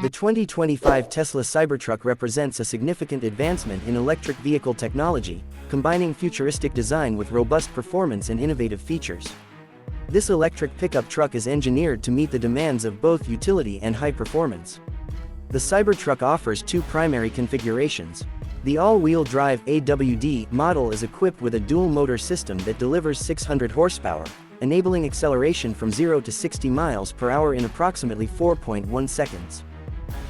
The 2025 Tesla Cybertruck represents a significant advancement in electric vehicle technology, combining futuristic design with robust performance and innovative features. This electric pickup truck is engineered to meet the demands of both utility and high performance. The Cybertruck offers two primary configurations. The all-wheel drive AWD model is equipped with a dual-motor system that delivers 600 horsepower, enabling acceleration from 0 to 60 miles per hour in approximately 4.1 seconds.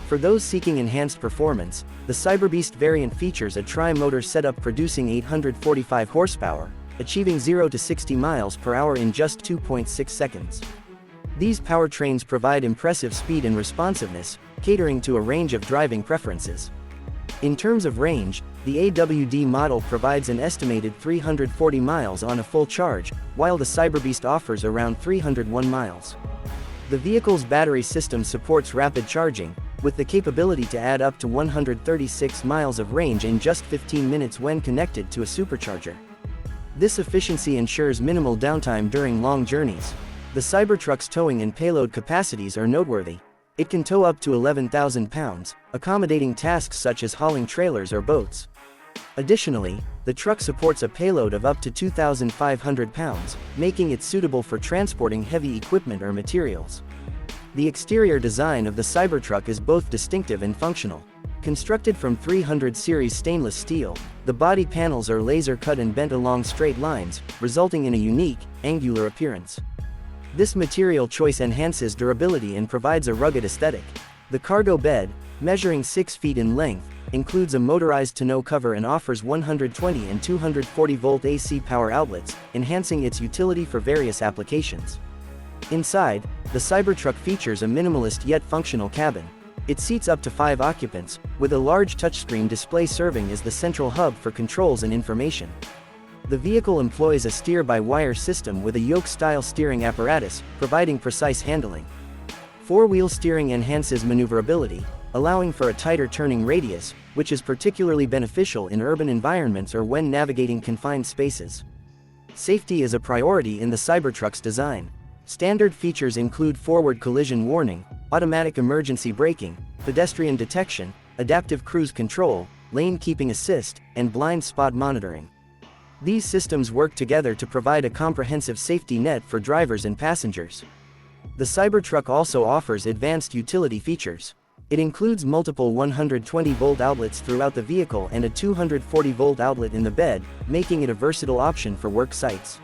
For those seeking enhanced performance, the Cyberbeast variant features a tri-motor setup producing 845 horsepower, achieving 0 to 60 miles per hour in just 2.6 seconds. These powertrains provide impressive speed and responsiveness, catering to a range of driving preferences. In terms of range, the AWD model provides an estimated 340 miles on a full charge, while the Cyberbeast offers around 301 miles. The vehicle's battery system supports rapid charging, with the capability to add up to 136 miles of range in just 15 minutes when connected to a supercharger. This efficiency ensures minimal downtime during long journeys. The Cybertruck's towing and payload capacities are noteworthy. It can tow up to 11,000 pounds, accommodating tasks such as hauling trailers or boats. Additionally, the truck supports a payload of up to 2,500 pounds, making it suitable for transporting heavy equipment or materials. The exterior design of the Cybertruck is both distinctive and functional. Constructed from 300 series stainless steel, the body panels are laser-cut and bent along straight lines, resulting in a unique, angular appearance. This material choice enhances durability and provides a rugged aesthetic. The cargo bed, measuring 6 feet in length, includes a motorized tonneau cover and offers 120 and 240-volt AC power outlets, enhancing its utility for various applications. Inside, the Cybertruck features a minimalist yet functional cabin. It seats up to 5 occupants, with a large touchscreen display serving as the central hub for controls and information. The vehicle employs a steer-by-wire system with a yoke-style steering apparatus, providing precise handling. Four-wheel steering enhances maneuverability, allowing for a tighter turning radius, which is particularly beneficial in urban environments or when navigating confined spaces. Safety is a priority in the Cybertruck's design. Standard features include forward collision warning, automatic emergency braking, pedestrian detection, adaptive cruise control, lane keeping assist, and blind spot monitoring. These systems work together to provide a comprehensive safety net for drivers and passengers. The Cybertruck also offers advanced utility features. It includes multiple 120-volt outlets throughout the vehicle and a 240-volt outlet in the bed, making it a versatile option for work sites.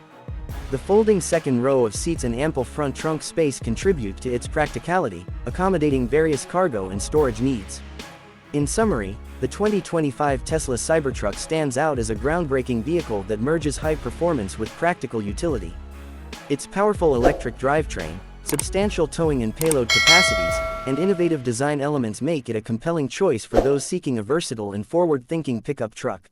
The folding second row of seats and ample front trunk space contribute to its practicality, accommodating various cargo and storage needs. In summary, the 2025 Tesla Cybertruck stands out as a groundbreaking vehicle that merges high performance with practical utility. Its powerful electric drivetrain, substantial towing and payload capacities, and innovative design elements make it a compelling choice for those seeking a versatile and forward-thinking pickup truck.